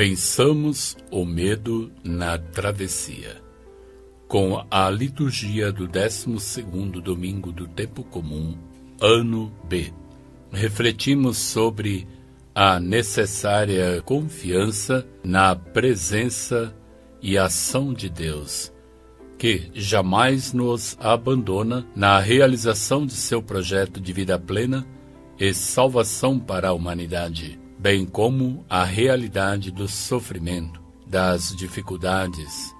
Vençamos o medo na travessia. Com a liturgia do 12º domingo do tempo comum, ano B, refletimos sobre a necessária confiança na presença e ação de Deus, que jamais nos abandona na realização de seu projeto de vida plena e salvação para a humanidade, bem como a realidade do sofrimento, das dificuldades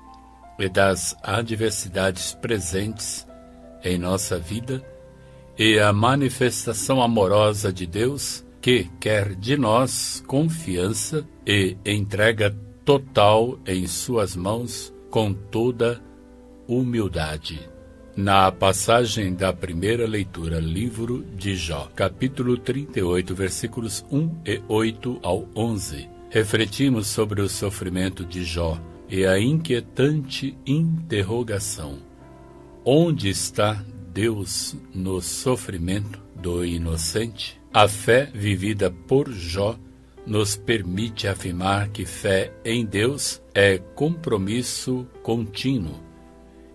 e das adversidades presentes em nossa vida, e a manifestação amorosa de Deus, que quer de nós confiança e entrega total em suas mãos com toda humildade. Na passagem da primeira leitura, livro de Jó, capítulo 38, versículos 1 e 8 ao 11, refletimos sobre o sofrimento de Jó e a inquietante interrogação: onde está Deus no sofrimento do inocente? A fé vivida por Jó nos permite afirmar que fé em Deus é compromisso contínuo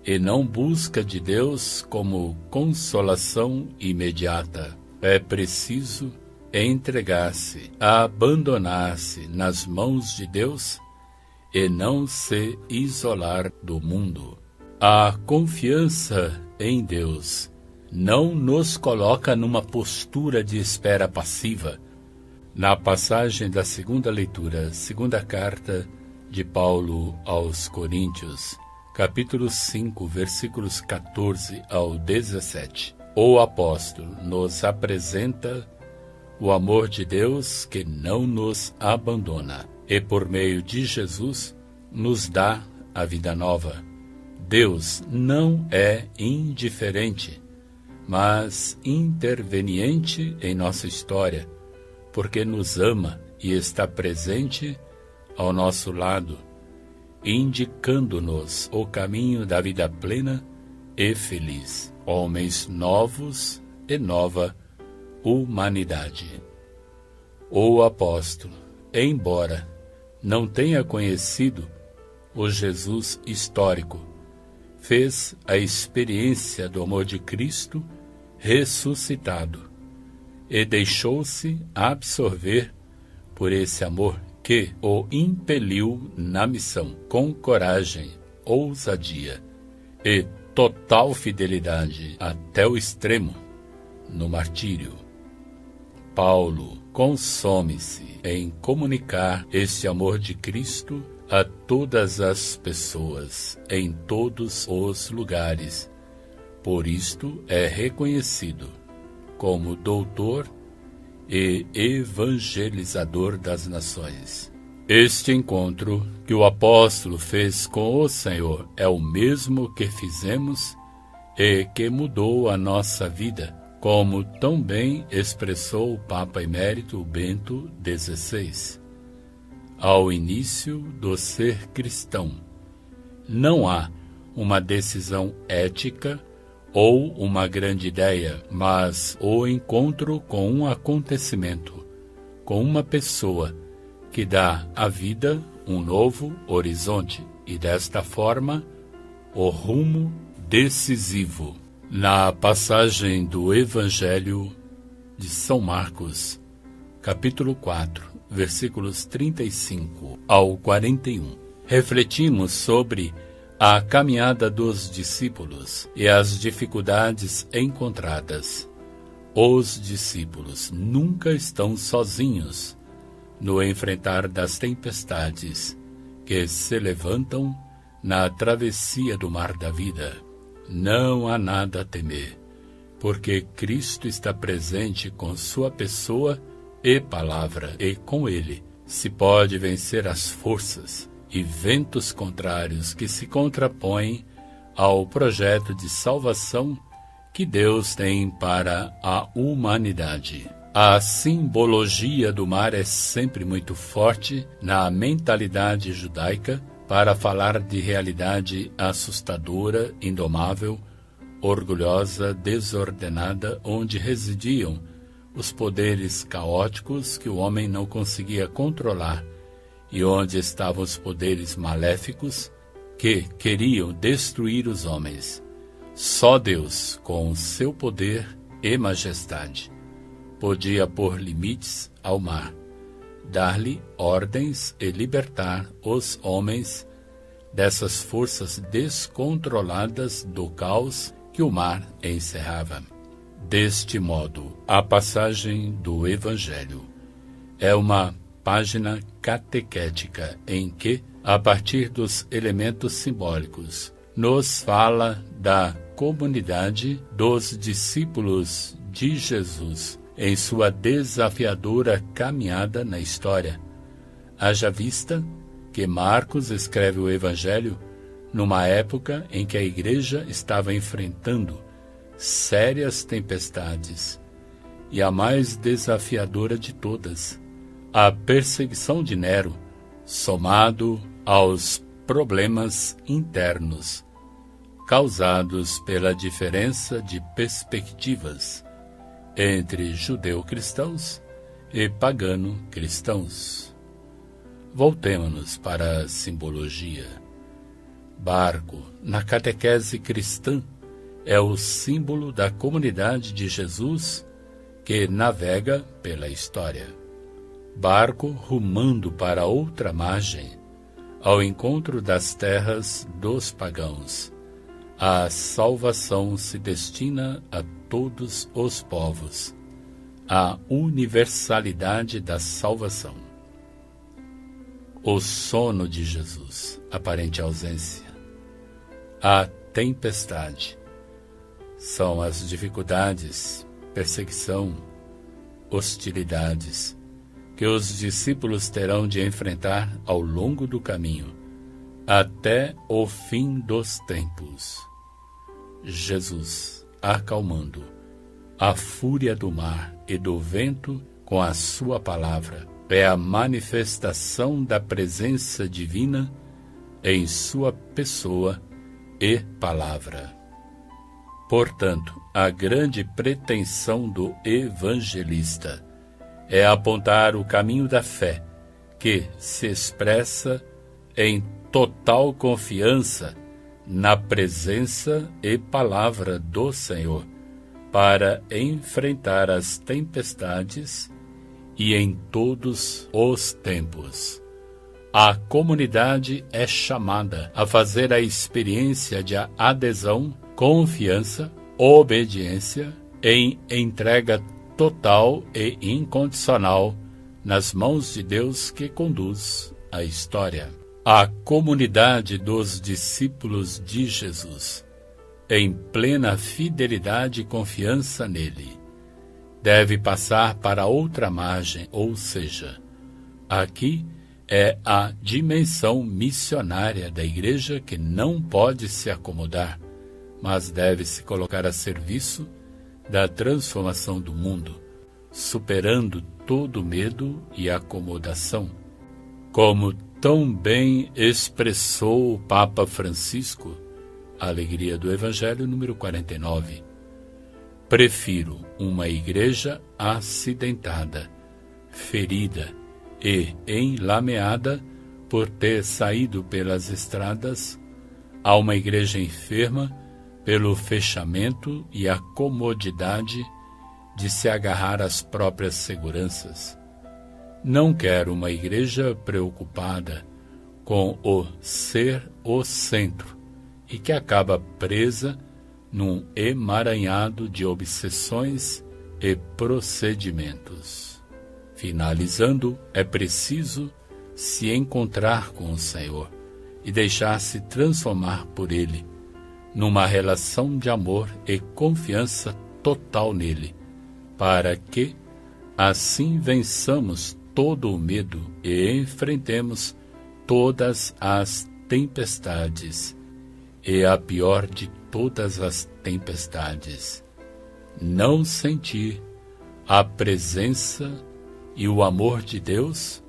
e não busca de Deus como consolação imediata. É preciso entregar-se, abandonar-se nas mãos de Deus e não se isolar do mundo. A confiança em Deus não nos coloca numa postura de espera passiva. Na passagem da segunda leitura, segunda carta de Paulo aos Coríntios, capítulo 5, versículos 14 ao 17, o apóstolo nos apresenta o amor de Deus que não nos abandona e, por meio de Jesus, nos dá a vida nova. Deus não é indiferente, mas interveniente em nossa história, porque nos ama e está presente ao nosso lado, indicando-nos o caminho da vida plena e feliz, homens novos e nova humanidade. O apóstolo, embora não tenha conhecido o Jesus histórico, fez a experiência do amor de Cristo ressuscitado e deixou-se absorver por esse amor que o impeliu na missão, com coragem, ousadia e total fidelidade até o extremo, no martírio. Paulo consome-se em comunicar este amor de Cristo a todas as pessoas, em todos os lugares. Por isto é reconhecido como doutor e evangelizador das nações. Este encontro que o apóstolo fez com o Senhor é o mesmo que fizemos e que mudou a nossa vida, como tão bem expressou o Papa Emérito Bento XVI. Ao início do ser cristão, não há uma decisão ética ou uma grande ideia, mas o encontro com um acontecimento, com uma pessoa que dá à vida um novo horizonte e, desta forma, o rumo decisivo. Na passagem do Evangelho de São Marcos, capítulo 4, versículos 35 ao 41, refletimos sobre a caminhada dos discípulos e as dificuldades encontradas. Os discípulos nunca estão sozinhos no enfrentar das tempestades que se levantam na travessia do mar da vida. Não há nada a temer, porque Cristo está presente com sua pessoa e palavra, e com ele se pode vencer as forças e ventos contrários que se contrapõem ao projeto de salvação que Deus tem para a humanidade. A simbologia do mar é sempre muito forte na mentalidade judaica para falar de realidade assustadora, indomável, orgulhosa, desordenada, onde residiam os poderes caóticos que o homem não conseguia controlar e onde estavam os poderes maléficos que queriam destruir os homens. Só Deus, com seu poder e majestade, podia pôr limites ao mar, dar-lhe ordens e libertar os homens dessas forças descontroladas do caos que o mar encerrava. Deste modo, a passagem do Evangelho é uma página catequética em que, a partir dos elementos simbólicos, nos fala da comunidade dos discípulos de Jesus em sua desafiadora caminhada na história. Haja vista que Marcos escreve o Evangelho numa época em que a Igreja estava enfrentando sérias tempestades, e a mais desafiadora de todas, a perseguição de Nero, somado aos problemas internos causados pela diferença de perspectivas entre judeu-cristãos e pagano-cristãos. Voltemo-nos para a simbologia. Barco, na catequese cristã, é o símbolo da comunidade de Jesus que navega pela história. Barco rumando para outra margem, ao encontro das terras dos pagãos. A salvação se destina a todos os povos. A universalidade da salvação. O sono de Jesus, aparente ausência. A tempestade. São as dificuldades, perseguição, hostilidades que os discípulos terão de enfrentar ao longo do caminho, até o fim dos tempos. Jesus, acalmando a fúria do mar e do vento com a sua palavra, é a manifestação da presença divina em sua pessoa e palavra. Portanto, a grande pretensão do evangelista é apontar o caminho da fé, que se expressa em total confiança na presença e palavra do Senhor, para enfrentar as tempestades e em todos os tempos. A comunidade é chamada a fazer a experiência de adesão, confiança, obediência em entrega total e incondicional nas mãos de Deus que conduz a história. A comunidade dos discípulos de Jesus, em plena fidelidade e confiança nele, deve passar para outra margem, ou seja, aqui é a dimensão missionária da Igreja que não pode se acomodar, mas deve se colocar a serviço da transformação do mundo, superando todo medo e acomodação. Como tão bem expressou o Papa Francisco, a Alegria do Evangelho, número 49, prefiro uma igreja acidentada, ferida e enlameada por ter saído pelas estradas, a uma igreja enferma pelo fechamento e a comodidade de se agarrar às próprias seguranças. Não quero uma igreja preocupada com o ser o centro e que acaba presa num emaranhado de obsessões e procedimentos. Finalizando, é preciso se encontrar com o Senhor e deixar-se transformar por Ele, numa relação de amor e confiança total nele, para que, assim, vençamos todo o medo e enfrentemos todas as tempestades, e a pior de todas as tempestades, não sentir a presença e o amor de Deus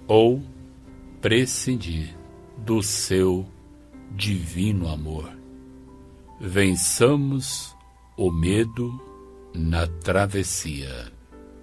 ou prescindir do seu divino amor. Vençamos o medo na travessia.